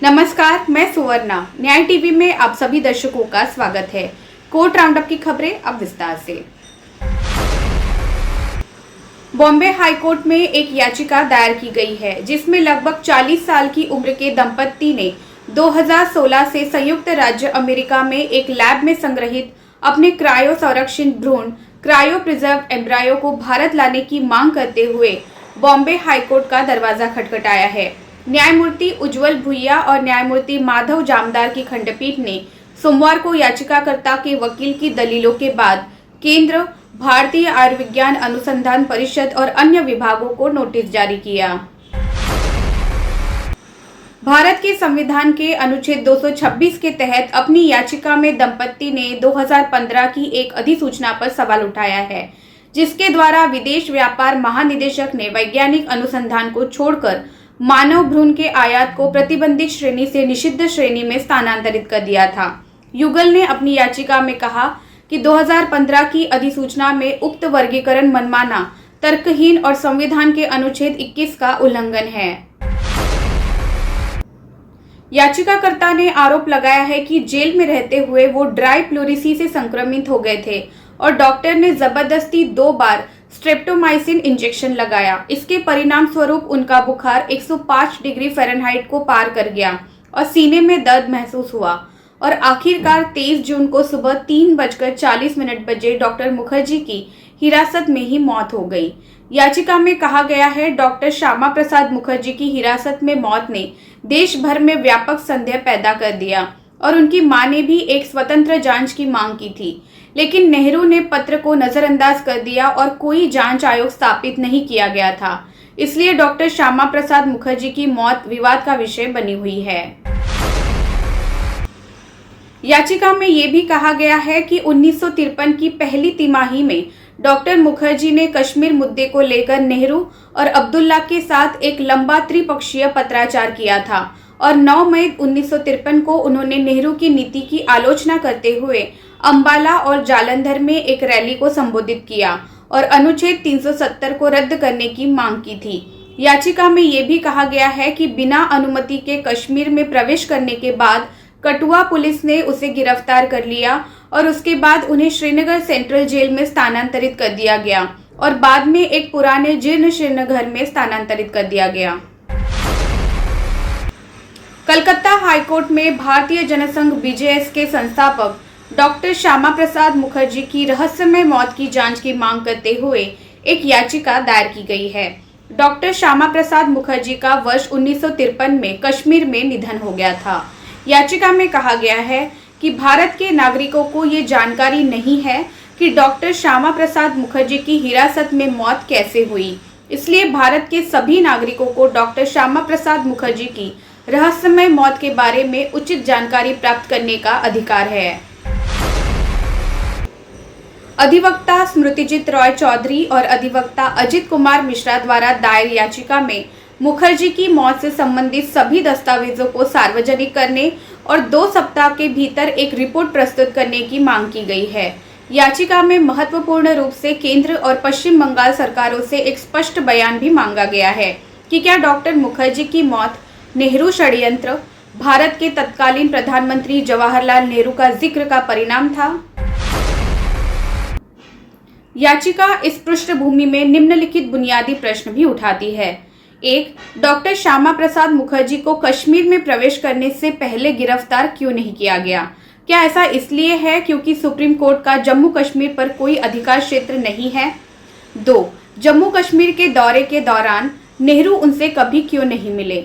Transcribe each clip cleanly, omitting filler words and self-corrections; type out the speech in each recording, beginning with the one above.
नमस्कार, मैं सुवर्णा। न्याय टीवी में आप सभी दर्शकों का स्वागत है। कोर्ट राउंडअप की खबरें अब विस्तार से। बॉम्बे हाईकोर्ट में एक याचिका दायर की गई है जिसमें लगभग 40 साल की उम्र के दंपत्ति ने 2016 से संयुक्त राज्य अमेरिका में एक लैब में संग्रहित अपने क्रायो संरक्षित भ्रूण क्रायो प्रिजर्व एम्ब्रायो को भारत लाने की मांग करते हुए बॉम्बे हाईकोर्ट का दरवाजा खटखटाया है। न्यायमूर्ति उज्ज्वल भुइया और न्यायमूर्ति माधव जामदार की खंडपीठ ने सोमवार को याचिकाकर्ता के वकील की दलीलों के बाद केंद्र, भारतीय आयुर्विज्ञान अनुसंधान परिषद और अन्य विभागों को नोटिस जारी किया। भारत के संविधान के अनुच्छेद 226 के तहत अपनी याचिका में दंपत्ति ने 2015 की एक अधिसूचना पर सवाल उठाया है, जिसके द्वारा विदेश व्यापार महानिदेशक ने वैज्ञानिक अनुसंधान को छोड़कर मानव भ्रूण के आयात को प्रतिबंधित श्रेणी से निषिद्ध श्रेणी में स्थानांतरित कर दिया था। युगल ने अपनी याचिका में कहा कि 2015 की अधिसूचना में उक्त वर्गीकरण मनमाना, तर्कहीन और संविधान के अनुच्छेद 21 का उल्लंघन है। याचिकाकर्ता ने आरोप लगाया है कि जेल में रहते हुए वो ड्राई प्लूरिसी से संक्रमित हो गए थे और डॉक्टर ने जबरदस्ती 2 बार स्ट्रेप्टोमाइसिन इंजेक्शन लगाया। इसके परिणाम स्वरूप उनका बुखार 105 डिग्री फ़ारेनहाइट को पार कर गया और सीने में दर्द महसूस हुआ और आखिरकार 23 जून को सुबह 3:40 बजे डॉक्टर मुखर्जी की हिरासत में ही मौत हो गई। याचिका में कहा गया है, डॉक्टर श्यामा प्रसाद मुखर्जी की हिरासत में मौत ने देश भर में व्यापक संदेह पैदा कर दिया और उनकी मां ने भी एक स्वतंत्र जांच की मांग की थी, लेकिन नेहरू ने पत्र को नजरअंदाज कर दिया और कोई जांच आयोग स्थापित नहीं किया गया था। इसलिए डॉक्टर श्यामा प्रसाद मुखर्जी की मौत विवाद का विषय बनी हुई है। याचिका में ये भी कहा गया है कि 1953 की पहली तिमाही में डॉक्टर मुखर्जी ने कश्मीर मुद्दे को लेकर नेहरू और अब्दुल्ला के साथ एक लंबा त्रिपक्षीय पत्राचार किया था और 9 मई 1953 को उन्होंने नेहरू की नीति की आलोचना करते हुए अंबाला और जालंधर में एक रैली को संबोधित किया और अनुच्छेद 370 को रद्द करने की मांग की थी। याचिका में ये भी कहा गया है कि बिना अनुमति के कश्मीर में प्रवेश करने के बाद कठुआ पुलिस ने उसे गिरफ्तार कर लिया और उसके बाद उन्हें श्रीनगर सेंट्रल जेल में स्थानांतरित कर दिया गया और बाद में एक पुराने जीर्ण शीर्ण घर में स्थानांतरित कर दिया गया। कलकत्ता हाईकोर्ट में भारतीय जनसंघ बीजेएस के संस्थापक डॉक्टर श्यामा प्रसाद मुखर्जी की रहस्यमय मौत की जांच की मांग करते हुए एक याचिका दायर की गई है। डॉक्टर श्यामा प्रसाद मुखर्जी का वर्ष 1953 में कश्मीर में निधन हो गया था। याचिका में कहा गया है कि भारत के नागरिकों को ये जानकारी नहीं है कि डॉक्टर श्यामा प्रसाद मुखर्जी की हिरासत में मौत कैसे हुई। इसलिए भारत के सभी नागरिकों को डॉक्टर श्यामा प्रसाद मुखर्जी की रहस्यमय मौत के बारे में उचित जानकारी प्राप्त करने का अधिकार है। अधिवक्ता स्मृतिजीत रॉय चौधरी और अधिवक्ता अजित कुमार मिश्रा द्वारा दायर याचिका में मुखर्जी की मौत से संबंधित सभी दस्तावेजों को सार्वजनिक करने और 2 सप्ताह के भीतर एक रिपोर्ट प्रस्तुत करने की मांग की गई है। याचिका में महत्वपूर्ण रूप से केंद्र और पश्चिम बंगाल सरकारों से एक स्पष्ट बयान भी मांगा गया है कि क्या डॉक्टर मुखर्जी की मौत नेहरू षड्यंत्र, भारत के तत्कालीन प्रधानमंत्री जवाहरलाल नेहरू का जिक्र का परिणाम था। याचिका इस पृष्ठभूमि में निम्नलिखित बुनियादी प्रश्न भी उठाती है। 1. डॉक्टर श्यामा प्रसाद मुखर्जी को कश्मीर में प्रवेश करने से पहले गिरफ्तार क्यों नहीं किया गया? क्या ऐसा इसलिए है क्योंकि सुप्रीम कोर्ट का जम्मू कश्मीर पर कोई अधिकार क्षेत्र नहीं है? 2. जम्मू कश्मीर के दौरे के दौरान नेहरू उनसे कभी क्यों नहीं मिले?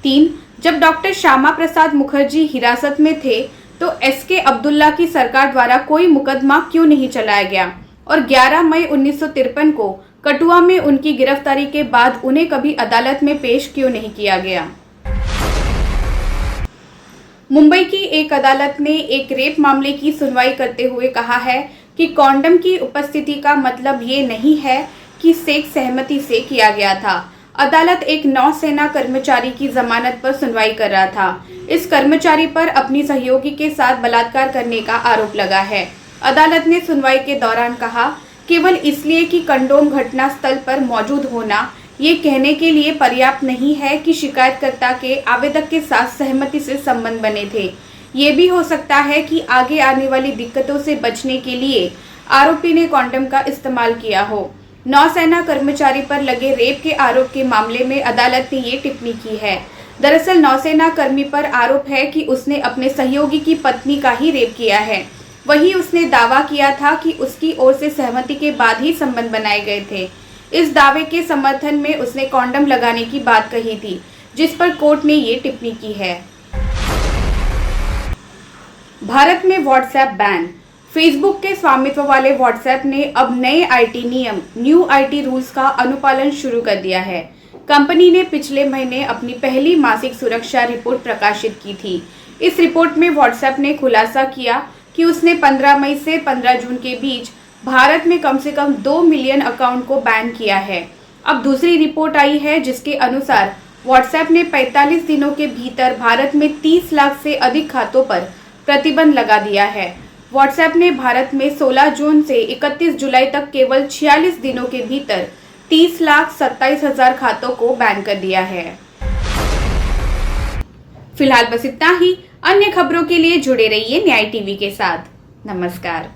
3. जब डॉक्टर श्यामा प्रसाद मुखर्जी हिरासत में थे तो एसके अब्दुल्ला की सरकार द्वारा कोई मुकदमा क्यों नहीं चलाया गया और 11 मई 1953 को कठुआ में उनकी गिरफ्तारी के बाद उन्हें कभी अदालत में पेश क्यों नहीं किया गया? मुंबई की एक अदालत ने एक रेप मामले की सुनवाई करते हुए कहा है कि कॉन्डम की उपस्थिति का मतलब ये नहीं है कि सेक्स सहमति से किया गया था। अदालत एक नौसेना कर्मचारी की जमानत पर सुनवाई कर रहा था। इस कर्मचारी पर अपनी सहयोगी के साथ बलात्कार करने का आरोप लगा है। अदालत ने सुनवाई के दौरान कहा, केवल इसलिए कि कंडोम घटना स्थल पर मौजूद होना ये कहने के लिए पर्याप्त नहीं है कि शिकायतकर्ता के आवेदक के साथ सहमति से संबंध बने थे। ये भी हो सकता है कि आगे आने वाली दिक्कतों से बचने के लिए आरोपी ने कॉन्डम का इस्तेमाल किया हो। नौसेना कर्मचारी पर लगे रेप के आरोप के मामले में अदालत ने ये टिप्पणी की है। दरअसल नौसेना कर्मी पर आरोप है कि उसने अपने सहयोगी की पत्नी का ही रेप किया है। वहीं उसने दावा किया था कि उसकी ओर से सहमति के बाद ही संबंध बनाए गए थे। इस दावे के समर्थन में उसने कॉन्डम लगाने की बात कही थी, जिस पर कोर्ट ने ये टिप्पणी की है। भारत में व्हाट्सएप बैन। फेसबुक के स्वामित्व वाले व्हाट्सएप ने अब नए आईटी नियम न्यू आईटी रूल्स का अनुपालन शुरू कर दिया है। कंपनी ने पिछले महीने अपनी पहली मासिक सुरक्षा रिपोर्ट प्रकाशित की थी। इस रिपोर्ट में व्हाट्सएप ने खुलासा किया कि उसने 15 मई से 15 जून के बीच भारत में कम से कम 2 मिलियन अकाउंट को बैन किया है। अब दूसरी रिपोर्ट आई है जिसके अनुसार व्हाट्सएप ने 45 दिनों के भीतर भारत में 30 लाख से अधिक खातों पर प्रतिबंध लगा दिया है। व्हाट्सएप ने भारत में 16 जून से 31 जुलाई तक केवल 46 दिनों के भीतर 30,27,000 खातों को बैन कर दिया है। फिलहाल बस इतना ही। अन्य खबरों के लिए जुड़े रहिए न्याय टीवी के साथ। नमस्कार।